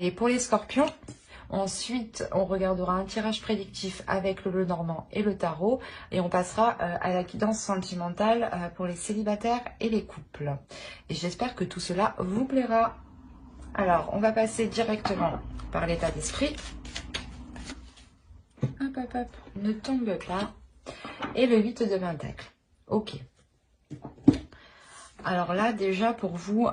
Et pour les scorpions, ensuite, on regardera un tirage prédictif avec le Lenormand et le tarot. Et on passera à la guidance sentimentale pour les célibataires et les couples. Et j'espère que tout cela vous plaira. Alors, on va passer directement par l'état d'esprit. Hop, hop, hop, ne tombe pas. Et le 8 de Pentacle. Ok. Alors là, déjà, pour vous...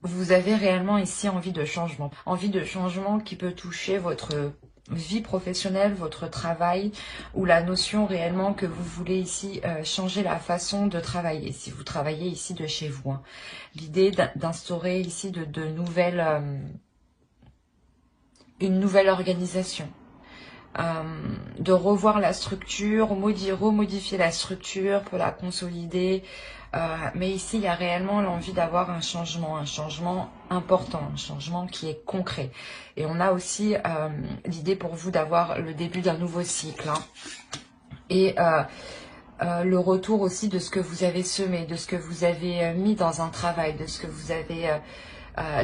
vous avez réellement ici envie de changement. Envie de changement qui peut toucher votre vie professionnelle, votre travail, ou la notion réellement que vous voulez ici changer la façon de travailler. Si vous travaillez ici de chez vous. Hein. L'idée d'instaurer ici de nouvelles... une nouvelle organisation. De revoir la structure, remodifier la structure pour la consolider. Mais ici, il y a réellement l'envie d'avoir un changement important, un changement qui est concret. Et on a aussi l'idée pour vous d'avoir le début d'un nouveau cycle. Hein. Et le retour aussi de ce que vous avez semé, de ce que vous avez mis dans un travail, de ce que vous avez...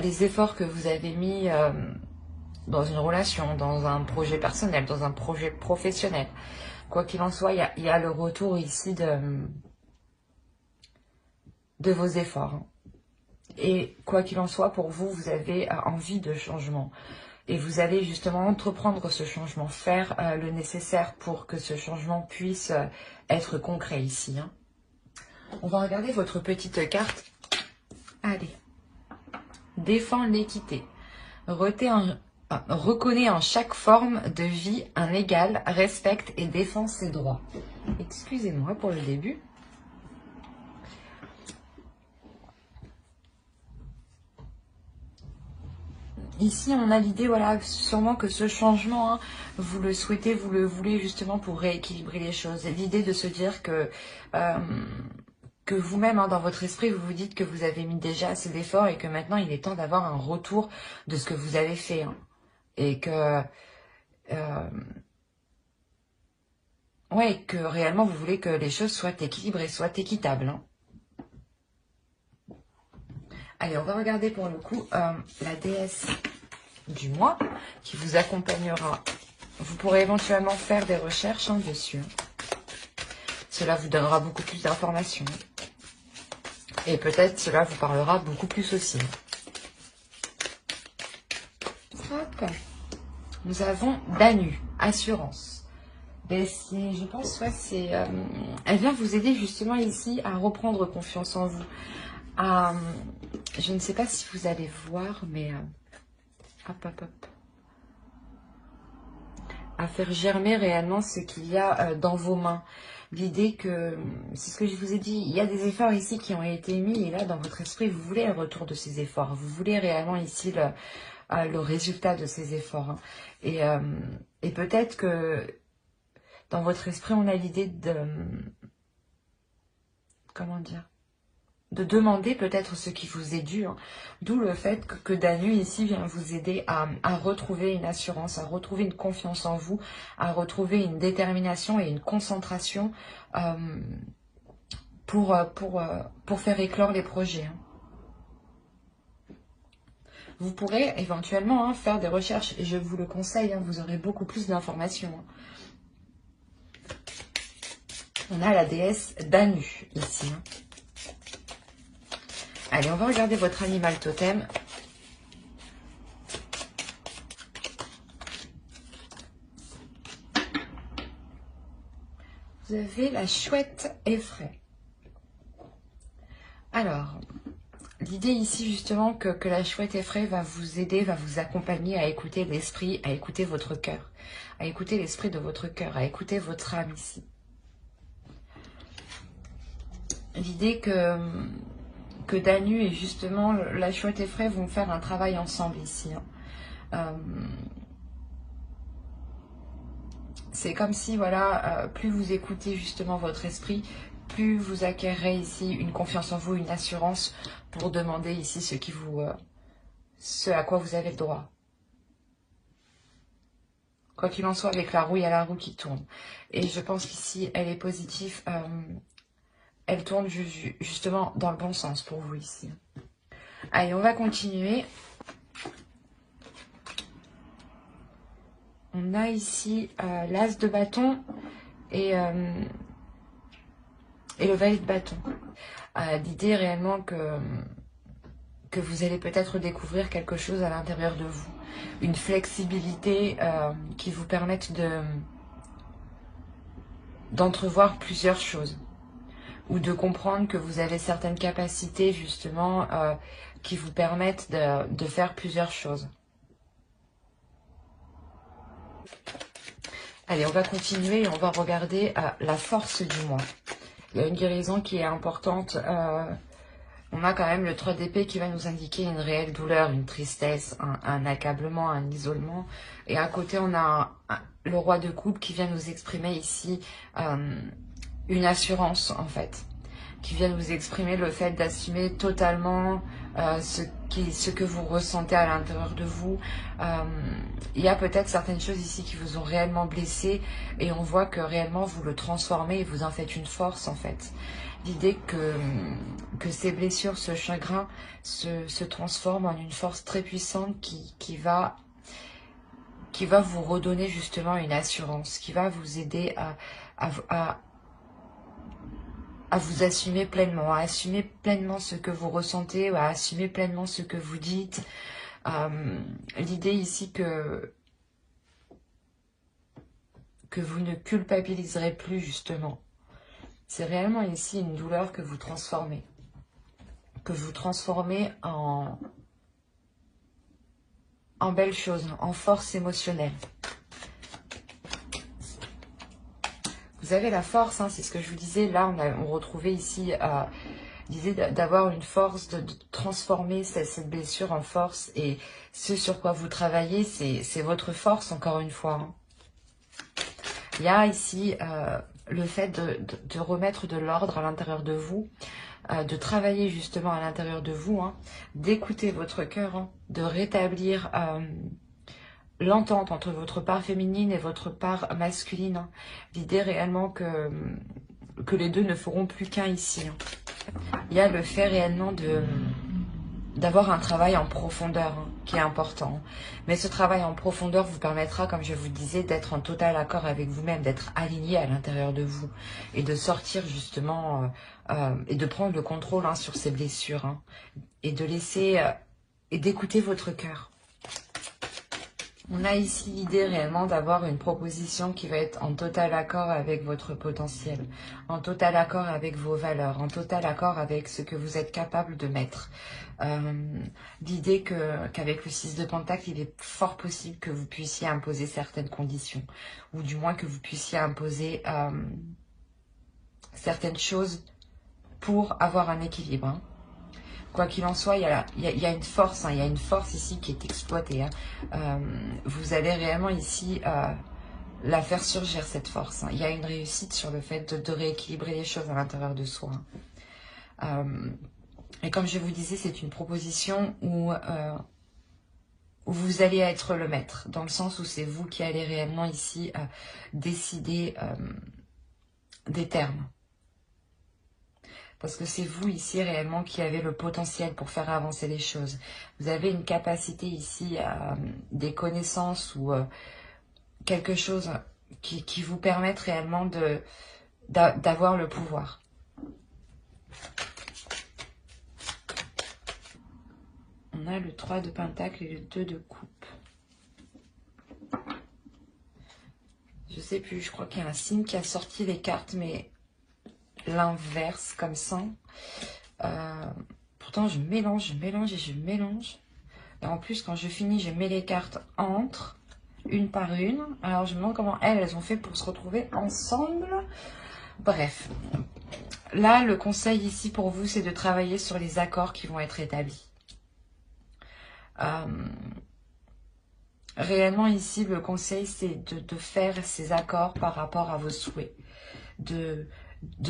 les efforts que vous avez mis... dans une relation, dans un projet personnel, dans un projet professionnel. Quoi qu'il en soit, il y a le retour ici de vos efforts. Et quoi qu'il en soit, pour vous, vous avez envie de changement. Et vous allez justement entreprendre ce changement, faire le nécessaire pour que ce changement puisse être concret ici. Hein. On va regarder votre petite carte. Allez. Défends l'équité. Reconnaît en chaque forme de vie un égal, respecte et défend ses droits. Excusez-moi pour le début. Ici, on a l'idée, voilà, sûrement que ce changement, hein, vous le souhaitez, vous le voulez justement pour rééquilibrer les choses. L'idée de se dire que vous-même, hein, dans votre esprit, vous vous dites que vous avez mis déjà assez d'efforts et que maintenant, il est temps d'avoir un retour de ce que vous avez fait. Hein. Et que... ouais, que réellement, vous voulez que les choses soient équilibrées, soient équitables. Hein. Allez, on va regarder pour le coup la déesse du mois qui vous accompagnera. Vous pourrez éventuellement faire des recherches dessus. Cela vous donnera beaucoup plus d'informations. Et peut-être cela vous parlera beaucoup plus aussi. Hop. Nous avons Danu, assurance. Ben je pense, ouais, c'est... elle vient vous aider justement ici à reprendre confiance en vous. Je ne sais pas si vous allez voir, mais... hop, hop, hop. À faire germer réellement ce qu'il y a dans vos mains. L'idée que, c'est ce que je vous ai dit, il y a des efforts ici qui ont été mis, et là, dans votre esprit, vous voulez le retour de ces efforts. Vous voulez réellement ici le résultat de ces efforts. Hein. Et peut-être que dans votre esprit, on a l'idée de... comment dire, de demander peut-être ce qui vous est dû. Hein. D'où le fait que Danu ici vient vous aider à retrouver une assurance, à retrouver une confiance en vous, à retrouver une détermination et une concentration pour faire éclore les projets. Hein. Vous pourrez éventuellement faire des recherches, et je vous le conseille, vous aurez beaucoup plus d'informations. Hein. On a la déesse Danu ici. Hein. Allez, on va regarder votre animal totem. Vous avez la chouette effraie. Alors, l'idée ici justement que la chouette effraie va vous aider, va vous accompagner à écouter l'esprit, à écouter votre cœur, à écouter l'esprit de votre cœur, à écouter votre âme ici. L'idée que Danu et justement la chouette effraie vont faire un travail ensemble ici. Hein. C'est comme si, voilà, plus vous écoutez justement votre esprit, plus vous acquérez ici une confiance en vous, une assurance pour demander ici ce à quoi vous avez le droit. Quoi qu'il en soit, avec la roue, il y a la roue qui tourne. Et je pense qu'ici, elle est positive. Elle tourne justement dans le bon sens pour vous ici. Allez, on va continuer. On a ici l'as de bâton et le valet de bâton. L'idée réellement que vous allez peut-être découvrir quelque chose à l'intérieur de vous. Une flexibilité qui vous permette d'entrevoir plusieurs choses. Ou de comprendre que vous avez certaines capacités justement qui vous permettent de faire plusieurs choses. Allez, on va continuer et on va regarder la force du mois. Il y a une guérison qui est importante. On a quand même le 3 d'épée qui va nous indiquer une réelle douleur, une tristesse, un accablement, un isolement. Et à côté, on a le roi de coupe qui vient nous exprimer ici une assurance en fait. Qui vient nous exprimer le fait d'assumer totalement ce que vous ressentez à l'intérieur de vous. Il y a peut-être certaines choses ici qui vous ont réellement blessé et on voit que réellement vous le transformez et vous en faites une force en fait. L'idée que ces blessures, ce chagrin se transforment en une force très puissante qui va vous redonner justement une assurance, qui va vous aider à vous assumer pleinement, à assumer pleinement ce que vous ressentez, à assumer pleinement ce que vous dites. L'idée ici que vous ne culpabiliserez plus justement. C'est réellement ici une douleur que vous transformez. Que vous transformez en belle chose, en force émotionnelle. Vous avez la force, hein, c'est ce que je vous disais. Là, on retrouvait ici l'idée d'avoir une force, de transformer cette blessure en force. Et ce sur quoi vous travaillez, c'est votre force, encore une fois. Hein. Il y a ici le fait de remettre de l'ordre à l'intérieur de vous, de travailler justement à l'intérieur de vous, hein, d'écouter votre cœur, hein, de rétablir l'entente entre votre part féminine et votre part masculine. Hein. L'idée réellement que les deux ne feront plus qu'un ici. Hein. Il y a le fait réellement d'avoir un travail en profondeur hein, qui est important. Mais ce travail en profondeur vous permettra, comme je vous disais, d'être en total accord avec vous-même, d'être aligné à l'intérieur de vous et de sortir justement et de prendre le contrôle hein, sur ces blessures hein, et de laisser et d'écouter votre cœur. On a ici l'idée réellement d'avoir une proposition qui va être en total accord avec votre potentiel, en total accord avec vos valeurs, en total accord avec ce que vous êtes capable de mettre. L'idée qu'avec le 6 de Pentacle, il est fort possible que vous puissiez imposer certaines conditions, ou du moins que vous puissiez imposer certaines choses pour avoir un équilibre. Hein. Quoi qu'il en soit, il y a une force, hein, il y a une force ici qui est exploitée. Hein. Vous allez réellement ici la faire surgir, cette force. Hein. Il y a une réussite sur le fait de rééquilibrer les choses à l'intérieur de soi. Hein. Et comme je vous disais, c'est une proposition où vous allez être le maître, dans le sens où c'est vous qui allez réellement ici décider des termes. Parce que c'est vous ici réellement qui avez le potentiel pour faire avancer les choses. Vous avez une capacité ici, des connaissances ou quelque chose qui vous permette réellement d'avoir le pouvoir. On a le 3 de Pentacle et le 2 de Coupe. Je sais plus, je crois qu'il y a un signe qui a sorti les cartes, mais l'inverse comme ça. Pourtant je mélange et je mélange. Et en plus quand je finis, je mets les cartes entre, une par une. Alors je me demande comment elles ont fait pour se retrouver ensemble. Bref. Là, le conseil ici pour vous, c'est de travailler sur les accords qui vont être établis. Réellement ici, le conseil, c'est de faire ces accords par rapport à vos souhaits. De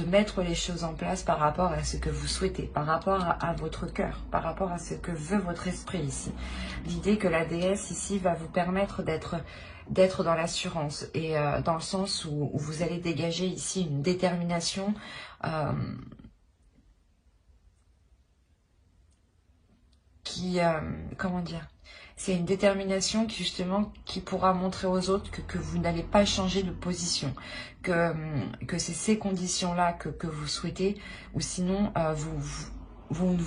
mettre les choses en place par rapport à ce que vous souhaitez, par rapport à votre cœur, par rapport à ce que veut votre esprit ici. L'idée que la déesse ici va vous permettre d'être dans l'assurance et dans le sens où vous allez dégager ici une détermination qui, comment dire, C'est une détermination qui justement qui pourra montrer aux autres que vous n'allez pas changer de position, que c'est ces conditions-là que vous souhaitez, ou sinon vous ne-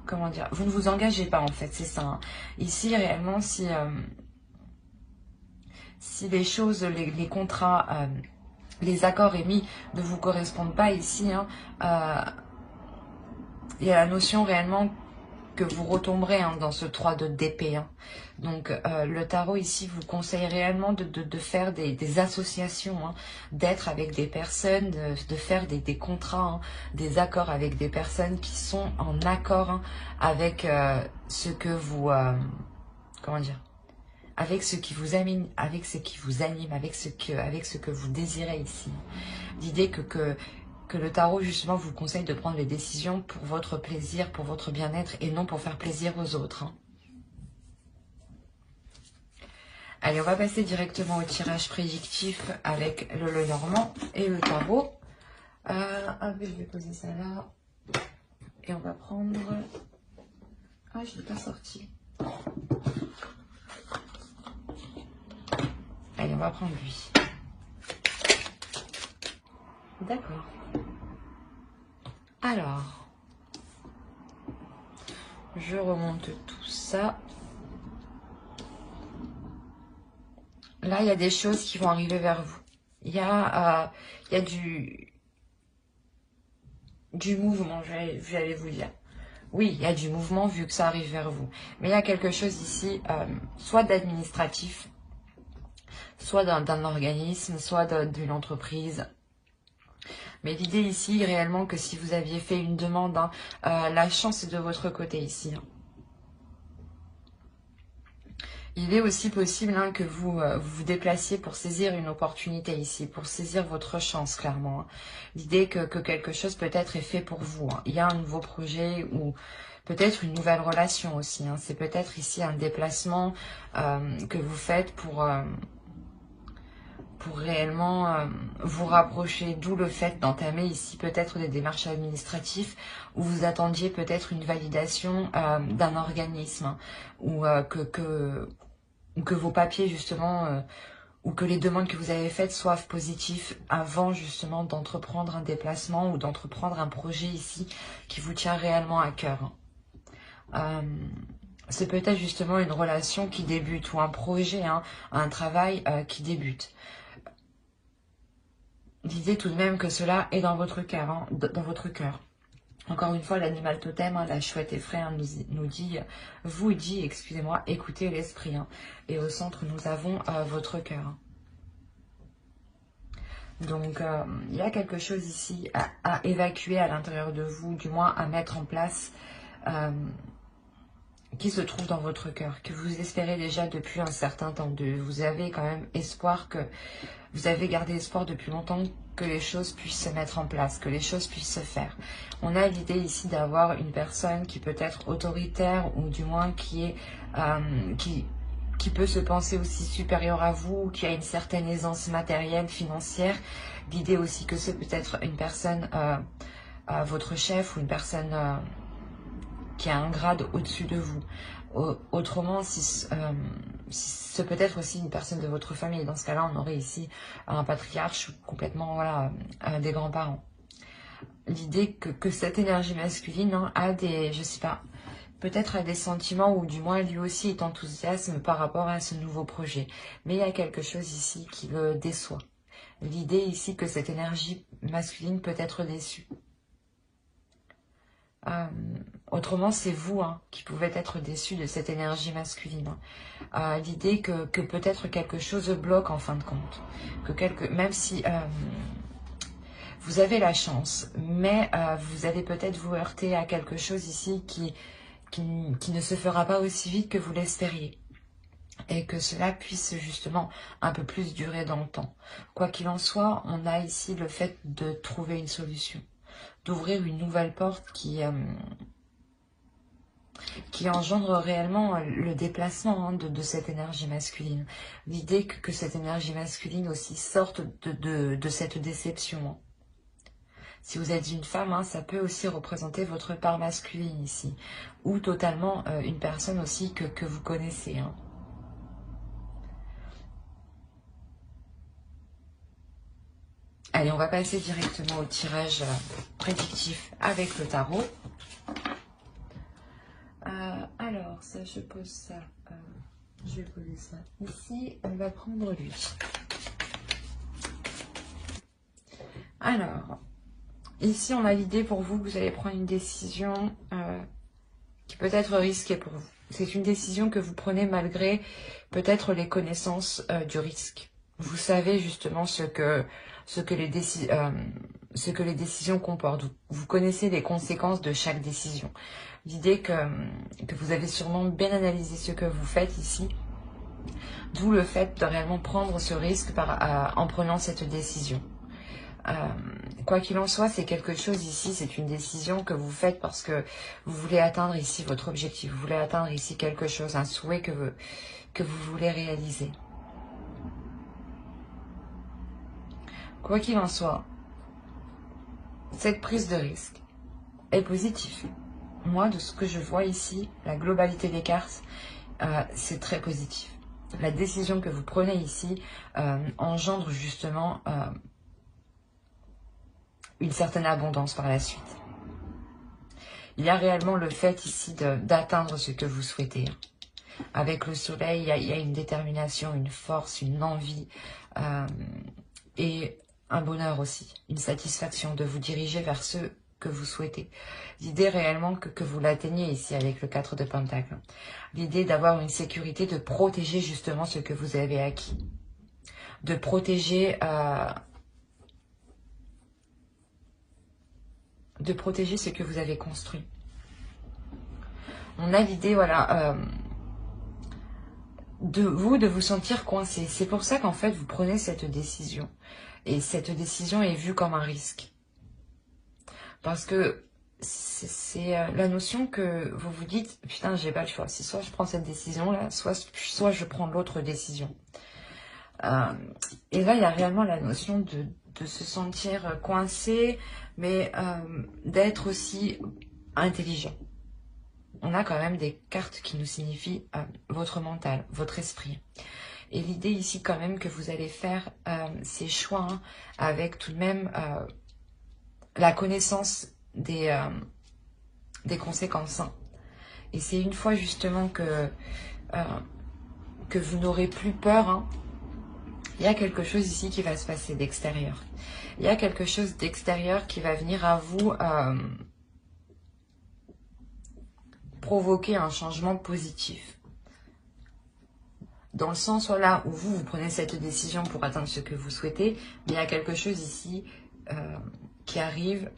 comment dire, vous ne vous engagez pas en fait, c'est ça. Hein. Ici réellement, si les choses, les contrats, les accords émis ne vous correspondent pas ici, hein, il y a la notion réellement que vous retomberez hein, dans ce 3 d'épée. Hein. Donc le tarot ici vous conseille réellement de faire des associations, hein, d'être avec des personnes, de faire des contrats, hein, des accords avec des personnes qui sont en accord hein, avec ce que vous... comment dire, avec ce qui vous anime, avec ce qui vous anime, avec ce que vous désirez ici. L'idée que le tarot justement vous conseille de prendre les décisions pour votre plaisir, pour votre bien-être et non pour faire plaisir aux autres. Hein. Allez, on va passer directement au tirage prédictif avec le Lenormand et le tarot. Je vais poser ça là. Et on va prendre... Ah, je ne l'ai pas sorti. Allez, on va prendre lui. D'accord. Alors, je remonte tout ça. Là, il y a des choses qui vont arriver vers vous. Il y a du mouvement, j'allais vous dire. Oui, il y a du mouvement vu que ça arrive vers vous. Mais il y a quelque chose ici, soit d'administratif, soit d'un organisme, soit d'une entreprise. Mais l'idée ici, réellement, que si vous aviez fait une demande, hein, la chance est de votre côté ici. Hein. Il est aussi possible hein, que vous vous déplaciez pour saisir une opportunité ici, pour saisir votre chance, clairement. Hein. L'idée que quelque chose peut-être est fait pour vous. Hein. Il y a un nouveau projet ou peut-être une nouvelle relation aussi. Hein. C'est peut-être ici un déplacement que vous faites pour réellement vous rapprocher, d'où le fait d'entamer ici peut-être des démarches administratives où vous attendiez peut-être une validation d'un organisme hein, ou que vos papiers justement ou que les demandes que vous avez faites soient positifs avant justement d'entreprendre un déplacement ou d'entreprendre un projet ici qui vous tient réellement à cœur. C'est peut-être justement une relation qui débute ou un projet, hein, un travail qui débute. L'idée tout de même que cela est dans votre cœur, hein, dans votre cœur. Encore une fois, l'animal totem, hein, la chouette effraie, hein, vous dit, excusez-moi, écoutez l'esprit. Hein. Et au centre, nous avons votre cœur. Hein. Donc, il y a quelque chose ici à évacuer à l'intérieur de vous, du moins à mettre en place, qui se trouve dans votre cœur, que vous espérez déjà depuis un certain temps. Vous avez quand même espoir que... Vous avez gardé espoir depuis longtemps que les choses puissent se mettre en place, que les choses puissent se faire. On a l'idée ici d'avoir une personne qui peut être autoritaire ou du moins qui est qui peut se penser aussi supérieure à vous, qui a une certaine aisance matérielle, financière. L'idée aussi que c'est peut-être une personne, votre chef ou une personne qui a un grade au-dessus de vous. Autrement, si c'est peut-être aussi une personne de votre famille. Dans ce cas-là, on aurait ici un patriarche complètement, voilà, des grands-parents. L'idée que cette énergie masculine hein, a des, je sais pas, peut-être a des sentiments ou du moins lui aussi est enthousiasme par rapport à ce nouveau projet. Mais il y a quelque chose ici qui le déçoit. L'idée ici que cette énergie masculine peut être déçue. Autrement, c'est vous hein, qui pouvez être déçu de cette énergie masculine. Hein. L'idée que peut-être quelque chose bloque en fin de compte. Même si vous avez la chance, mais vous allez peut-être vous heurter à quelque chose ici qui ne se fera pas aussi vite que vous l'espériez. Et que cela puisse justement un peu plus durer dans le temps. Quoi qu'il en soit, on a ici le fait de trouver une solution. D'ouvrir une nouvelle porte qui engendre réellement le déplacement hein, de cette énergie masculine. L'idée que cette énergie masculine aussi sorte de cette déception. Hein. Si vous êtes une femme, hein, ça peut aussi représenter votre part masculine ici. Ou totalement une personne aussi que vous connaissez. Hein. Allez, on va passer directement au tirage prédictif avec le tarot. Alors, ça, je pose ça. Je vais poser ça ici. On va prendre lui. Alors, ici, on a l'idée pour vous que vous allez prendre une décision qui peut être risquée pour vous. C'est une décision que vous prenez malgré peut-être les connaissances du risque. Vous savez justement ce que les décisions comportent. Vous connaissez les conséquences de chaque décision. L'idée que vous avez sûrement bien analysé ce que vous faites ici. D'où le fait de réellement prendre ce risque en prenant cette décision. Quoi qu'il en soit, c'est quelque chose ici, c'est une décision que vous faites parce que vous voulez atteindre ici votre objectif. Vous voulez atteindre ici quelque chose, un souhait que vous voulez réaliser. Quoi qu'il en soit, cette prise de risque est positive. Moi, de ce que je vois ici, la globalité des cartes, c'est très positif. La décision que vous prenez ici engendre justement une certaine abondance par la suite. Il y a réellement le fait ici d'atteindre ce que vous souhaitez. Avec le soleil, il y a une détermination, une force, une envie et un bonheur aussi, une satisfaction de vous diriger vers ce que vous souhaitez. L'idée réellement que vous l'atteigniez ici avec le 4 de Pentacle. L'idée d'avoir une sécurité, de protéger justement ce que vous avez acquis. De protéger ce que vous avez construit. On a l'idée, voilà, de vous sentir coincé. C'est pour ça qu'en fait, vous prenez cette décision. Et cette décision est vue comme un risque. Parce que c'est la notion que vous vous dites, putain, j'ai pas le choix. C'est soit je prends cette décision-là, soit je prends l'autre décision. Et là, il y a réellement la notion de se sentir coincé, mais d'être aussi intelligent. On a quand même des cartes qui nous signifient votre mental, votre esprit. Et l'idée ici quand même que vous allez faire ces choix hein, avec tout de même la connaissance des conséquences. Hein. Et c'est une fois justement que vous n'aurez plus peur, hein, il y a quelque chose ici qui va se passer d'extérieur. Il y a quelque chose d'extérieur qui va venir à vous provoquer un changement positif. Dans le sens là où vous prenez cette décision pour atteindre ce que vous souhaitez, mais il y a quelque chose ici qui arrive.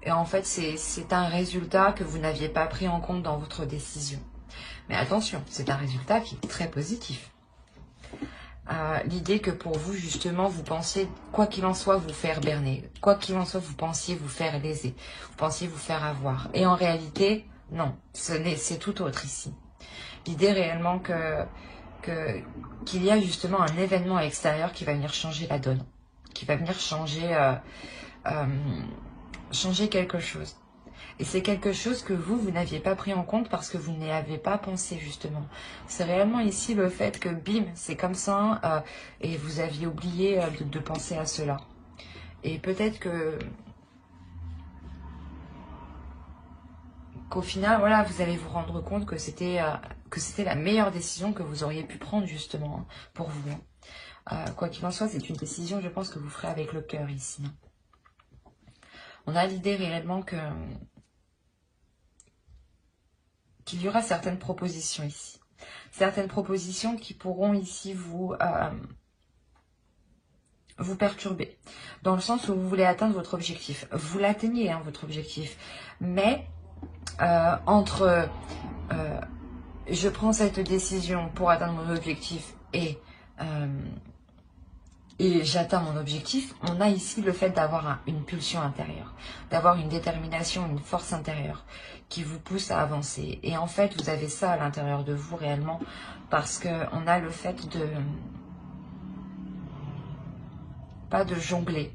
Et en fait, c'est un résultat que vous n'aviez pas pris en compte dans votre décision. Mais attention, c'est un résultat qui est très positif. L'idée que pour vous, justement, vous pensiez, quoi qu'il en soit, vous faire berner. Quoi qu'il en soit, vous pensiez vous faire léser. Vous pensiez vous faire avoir. Et en réalité, non, c'est tout autre ici. L'idée réellement qu'il y a justement un événement extérieur qui va venir changer la donne. Qui va venir changer quelque chose. Et c'est quelque chose que vous n'aviez pas pris en compte parce que vous n'y avez pas pensé justement. C'est réellement ici le fait que bim, c'est comme ça et vous aviez oublié de penser à cela. Et peut-être qu'au final, voilà, vous allez vous rendre compte que c'était la meilleure décision que vous auriez pu prendre justement hein, pour vous. Quoi qu'il en soit, c'est une décision, je pense, que vous ferez avec le cœur ici. On a l'idée réellement qu'il y aura certaines propositions ici. Certaines propositions qui pourront ici vous perturber. Dans le sens où vous voulez atteindre votre objectif. Vous l'atteignez, hein, votre objectif. Mais entre je prends cette décision pour atteindre mon objectif et j'atteins mon objectif, on a ici le fait d'avoir une pulsion intérieure, d'avoir une détermination, une force intérieure qui vous pousse à avancer. Et en fait, vous avez ça à l'intérieur de vous réellement parce qu'on a le fait pas de jongler,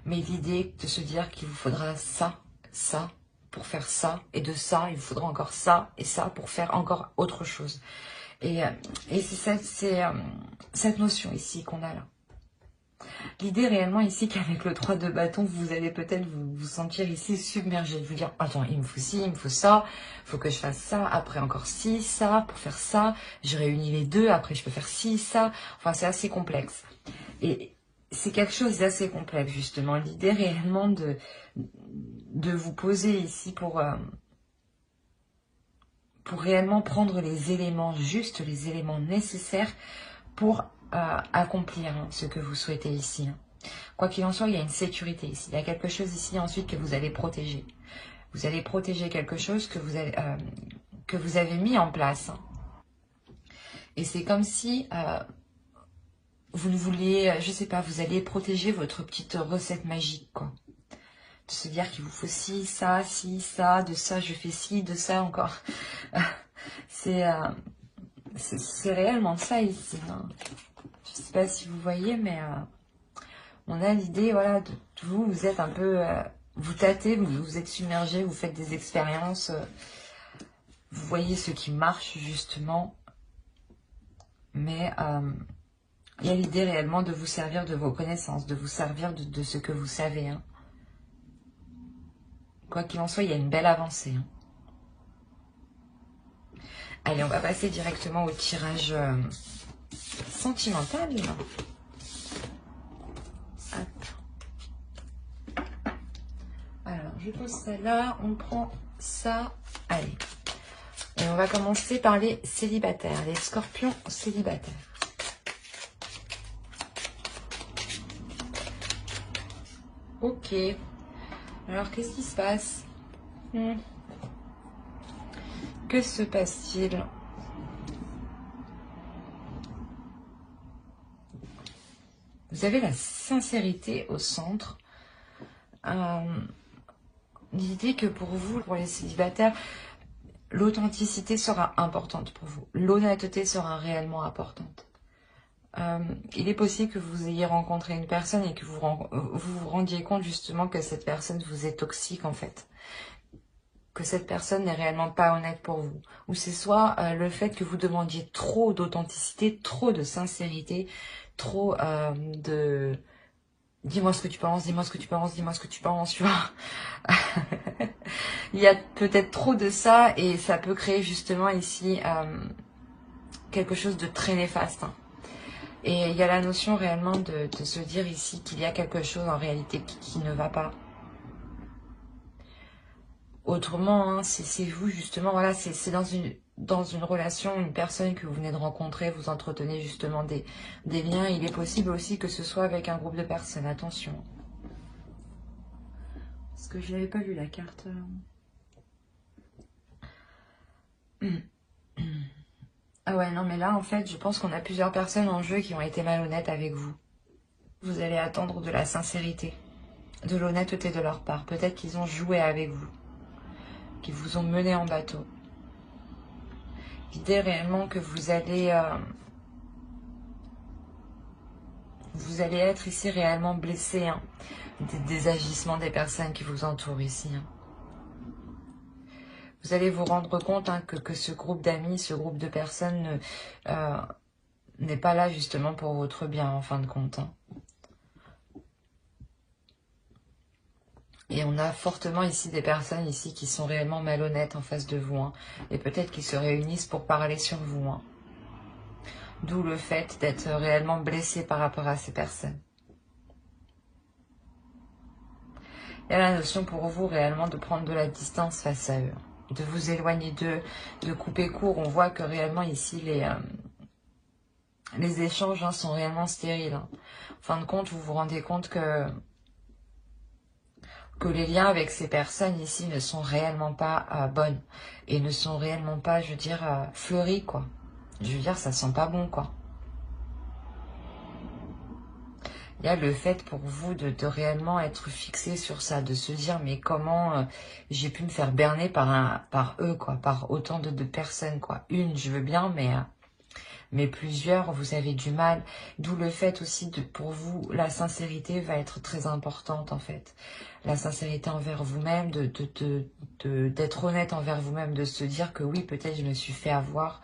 Mais l'idée de se dire qu'il vous faudra ça, ça, pour faire ça, et de ça, il vous faudra encore ça et ça pour faire encore autre chose. Et c'est cette notion ici qu'on a là. L'idée réellement ici qu'avec le 3 de bâton, vous allez peut-être vous sentir ici submergé. Vous dire, attends, il me faut ci, il me faut ça, il faut que je fasse ça, après encore ci, ça, pour faire ça. Je réunis les deux, après je peux faire ci, ça. Enfin, c'est assez complexe. Et c'est quelque chose d'assez complexe, justement. L'idée réellement de vous poser ici pour réellement prendre les éléments justes, les éléments nécessaires pour accomplir ce que vous souhaitez ici. Quoi qu'il en soit, il y a une sécurité ici. Il y a quelque chose ici ensuite que vous allez protéger. Vous allez protéger quelque chose que vous avez mis en place. Et c'est comme si vous ne vouliez, je sais pas, vous allez protéger votre petite recette magique, quoi. De se dire qu'il vous faut ci, ça, de ça je fais ci, de ça encore. C'est réellement ça ici. Hein. Je sais pas si vous voyez, mais on a l'idée, voilà, de vous êtes un peu, vous tâtez, vous êtes submergé, vous faites des expériences, vous voyez ce qui marche justement, mais il y a l'idée réellement de vous servir de vos connaissances, de vous servir de ce que vous savez. Hein. Quoi qu'il en soit, il y a une belle avancée. Hein. Allez, on va passer directement au tirage sentimental. Alors, je pose ça là, on prend ça. Allez. Et on va commencer par les célibataires, les scorpions célibataires. Ok. Alors, qu'est-ce qui se passe? Que se passe-t-il? Vous avez la sincérité au centre. L'idée que pour vous, pour les célibataires, l'authenticité sera importante pour vous. L'honnêteté sera réellement importante. Il est possible que vous ayez rencontré une personne et que vous vous rendiez compte justement que cette personne vous est toxique en fait. Que cette personne n'est réellement pas honnête pour vous. Ou c'est soit le fait que vous demandiez trop d'authenticité, trop de sincérité, trop de... Dis-moi ce que tu penses, dis-moi ce que tu penses, dis-moi ce que tu penses, tu vois. Il y a peut-être trop de ça et ça peut créer justement ici quelque chose de très néfaste. Hein. Et il y a la notion réellement de se dire ici qu'il y a quelque chose en réalité qui ne va pas. Autrement, hein, c'est vous justement, voilà, c'est dans une relation, une personne que vous venez de rencontrer, vous entretenez justement des liens. Il est possible aussi que ce soit avec un groupe de personnes, attention. Parce que je n'avais pas vu la carte. Ah ouais, non, mais là, en fait, je pense qu'on a plusieurs personnes en jeu qui ont été malhonnêtes avec vous. Vous allez attendre de la sincérité, de l'honnêteté de leur part. Peut-être qu'ils ont joué avec vous, qu'ils vous ont mené en bateau. L'idée réellement que vous allez être ici réellement blessé hein, des agissements des personnes qui vous entourent ici. Hein. Vous allez vous rendre compte hein, que ce groupe d'amis, ce groupe de personnes n'est pas là justement pour votre bien en fin de compte. Hein. Et on a fortement ici des personnes ici qui sont réellement malhonnêtes en face de vous. Hein, et peut-être qu'ils se réunissent pour parler sur vous. Hein. D'où le fait d'être réellement blessé par rapport à ces personnes. Il y a la notion pour vous réellement de prendre de la distance face à eux. De vous éloigner d'eux, de couper court. On voit que réellement ici les échanges hein, sont réellement stériles. Hein. En fin de compte, vous vous rendez compte que les liens avec ces personnes ici ne sont réellement pas bonnes. Et ne sont réellement pas, je veux dire, fleuris, quoi. Je veux dire, ça sent pas bon, quoi. Il y a le fait pour vous de réellement être fixé sur ça, de se dire, mais comment j'ai pu me faire berner par eux, quoi, par autant de personnes, quoi. Une, je veux bien, mais mais plusieurs, vous avez du mal. D'où le fait aussi, pour vous, la sincérité va être très importante en fait. La sincérité envers vous-même, d'être honnête envers vous-même, de se dire que oui, peut-être je me suis fait avoir,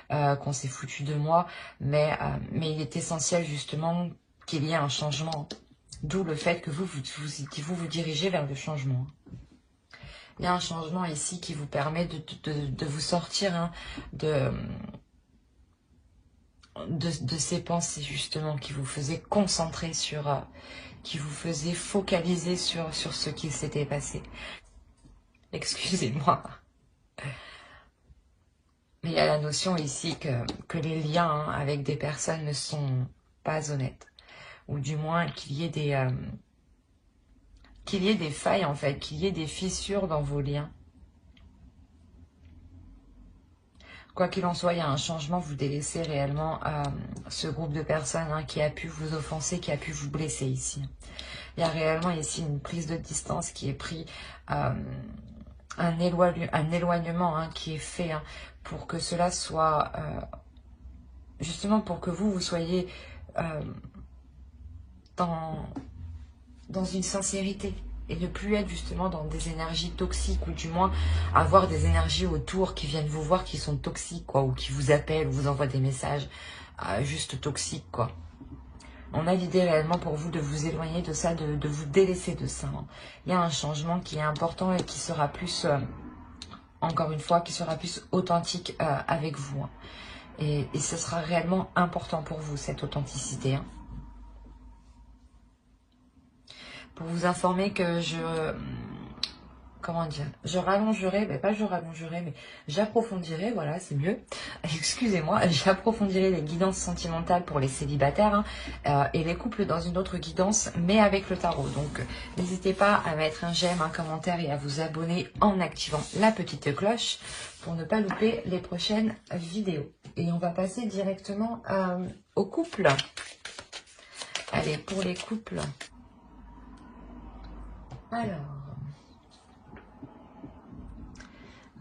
qu'on s'est foutu de moi, mais il est essentiel justement qu'il y ait un changement. D'où le fait que vous dirigez vers le changement. Il y a un changement ici qui vous permet de vous sortir hein, de ces pensées justement qui vous faisaient concentrer sur, qui vous faisaient focaliser sur ce qui s'était passé. Excusez-moi. Mais il y a la notion ici que les liens hein, avec des personnes ne sont pas honnêtes. Ou du moins qu'il y ait des failles en fait, qu'il y ait des fissures dans vos liens. Quoi qu'il en soit, il y a un changement, vous délaissez réellement ce groupe de personnes hein, qui a pu vous offenser, qui a pu vous blesser ici. Il y a réellement ici une prise de distance qui est prise, un éloignement hein, qui est fait hein, pour que cela soit, justement pour que vous soyez dans une sincérité. Et ne plus être justement dans des énergies toxiques, ou du moins avoir des énergies autour qui viennent vous voir qui sont toxiques, quoi, ou qui vous appellent, ou vous envoient des messages juste toxiques, quoi. On a l'idée réellement pour vous de vous éloigner de ça, de vous délaisser de ça. Hein. Il y a un changement qui est important et qui sera plus, encore une fois, qui sera plus authentique avec vous. Hein. Et ce sera réellement important pour vous, cette authenticité. Hein. Pour vous informer que comment dire, je rallongerai, mais pas je rallongerai, mais j'approfondirai, voilà, c'est mieux. Excusez-moi, j'approfondirai les guidances sentimentales pour les célibataires hein, et les couples dans une autre guidance, mais avec le tarot. Donc, n'hésitez pas à mettre un j'aime, un commentaire et à vous abonner en activant la petite cloche pour ne pas louper les prochaines vidéos. Et on va passer directement aux couples. Allez, pour les couples.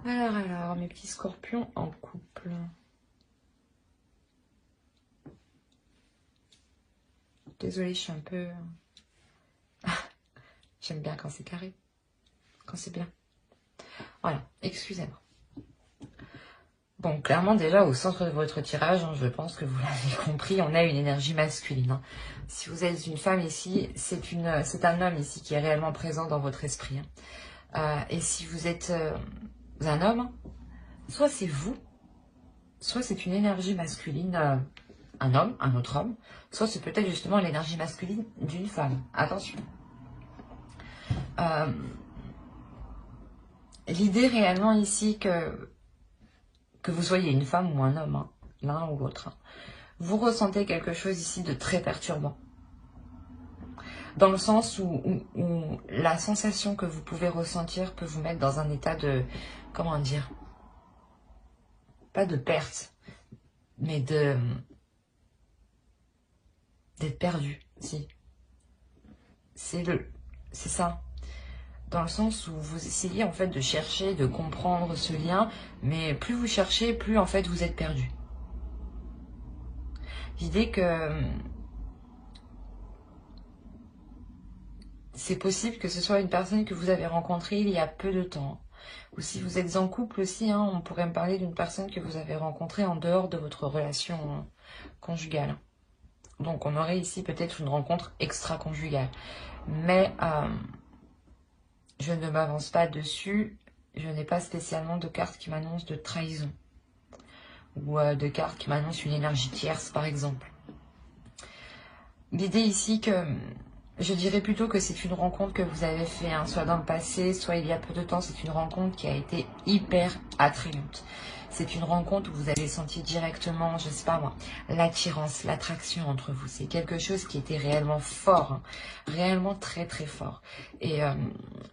Alors, mes petits scorpions en couple. Désolée, je suis un peu... J'aime bien quand c'est carré, quand c'est bien. Voilà, excusez-moi. Bon, clairement, déjà, au centre de votre tirage, hein, je pense que vous l'avez compris, on a une énergie masculine. Hein. Si vous êtes une femme ici, c'est un homme ici qui est réellement présent dans votre esprit. Hein. Et si vous êtes un homme, soit c'est vous, soit c'est une énergie masculine, un homme, un autre homme, soit c'est peut-être justement l'énergie masculine d'une femme. Attention. L'idée réellement ici que vous soyez une femme ou un homme, hein, l'un ou l'autre, hein, vous ressentez quelque chose ici de très perturbant. Dans le sens où la sensation que vous pouvez ressentir peut vous mettre dans un état de, comment dire, pas de perte, mais d'être perdu, si. C'est ça. Dans le sens où vous essayez en fait de chercher, de comprendre ce lien, mais plus vous cherchez, plus en fait vous êtes perdu. L'idée que c'est possible que ce soit une personne que vous avez rencontrée il y a peu de temps. Ou si vous êtes en couple aussi, hein, on pourrait me parler d'une personne que vous avez rencontrée en dehors de votre relation conjugale. Donc on aurait ici peut-être une rencontre extra-conjugale. Mais je ne m'avance pas dessus. Je n'ai pas spécialement de carte qui m'annonce de trahison. Ou de carte qui m'annonce une énergie tierce, par exemple. L'idée ici que... Je dirais plutôt que c'est une rencontre que vous avez fait, hein, soit dans le passé, soit il y a peu de temps. C'est une rencontre qui a été hyper attrayante. C'est une rencontre où vous avez senti directement, je sais pas moi, l'attirance, l'attraction entre vous. C'est quelque chose qui était réellement fort, hein, réellement très très fort. Et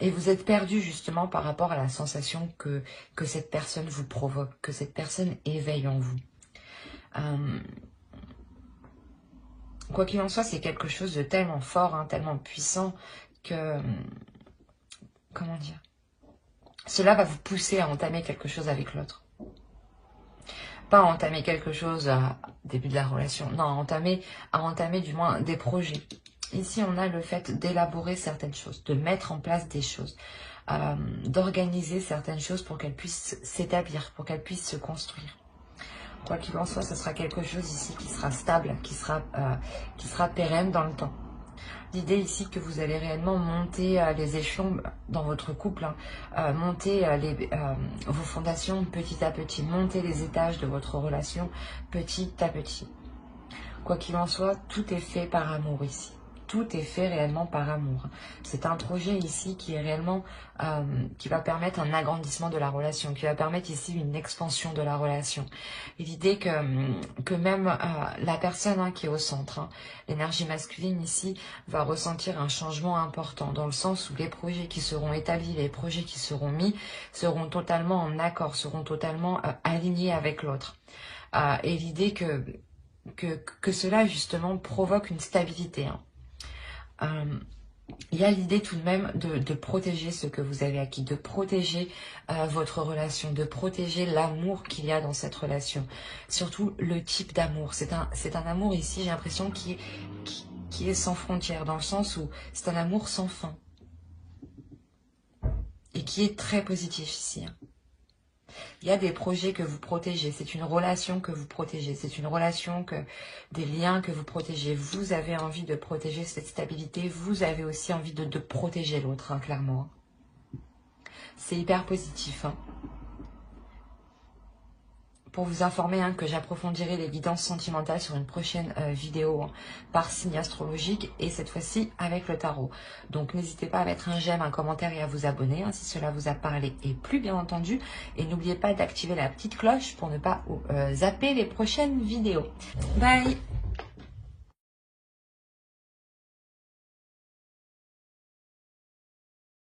vous êtes perdu justement par rapport à la sensation que cette personne vous provoque, que cette personne éveille en vous. Quoi qu'il en soit, c'est quelque chose de tellement fort, hein, tellement puissant que... Comment dire? Cela va vous pousser à entamer quelque chose avec l'autre. pas à entamer quelque chose à début de la relation, non, à entamer du moins des projets. Ici, on a le fait d'élaborer certaines choses, de mettre en place des choses, d'organiser certaines choses pour qu'elles puissent s'établir, pour qu'elles puissent se construire. Quoi qu'il en soit, ce sera quelque chose ici qui sera stable, qui sera pérenne dans le temps. L'idée ici que vous allez réellement monter les échelons dans votre couple, monter vos fondations petit à petit, monter les étages de votre relation petit à petit. Quoi qu'il en soit, tout est fait par amour ici. Tout est fait réellement par amour. C'est un projet ici qui est réellement, qui va permettre un agrandissement de la relation, qui va permettre ici une expansion de la relation. Et l'idée que même la personne qui est au centre, l'énergie masculine ici, va ressentir un changement important, dans le sens où les projets qui seront établis, les projets qui seront mis, seront totalement en accord, seront totalement alignés avec l'autre. Et l'idée que cela justement provoque une stabilité. Il y a l'idée tout de même de protéger ce que vous avez acquis, de protéger votre relation, de protéger l'amour qu'il y a dans cette relation. Surtout le type d'amour. C'est un amour ici, j'ai l'impression, qui est sans frontières, dans le sens où c'est un amour sans fin. Et qui est très positif ici. Il y a des projets que vous protégez, c'est une relation que vous protégez, c'est une relation des liens que vous protégez. Vous avez envie de protéger cette stabilité, vous avez aussi envie de protéger l'autre, clairement. C'est hyper positif. Pour vous informer que j'approfondirai les guidances sentimentales sur une prochaine vidéo par signe astrologique et cette fois-ci avec le tarot. Donc n'hésitez pas à mettre un j'aime, un commentaire et à vous abonner si cela vous a parlé et plu bien entendu. Et n'oubliez pas d'activer la petite cloche pour ne pas zapper les prochaines vidéos. Bye!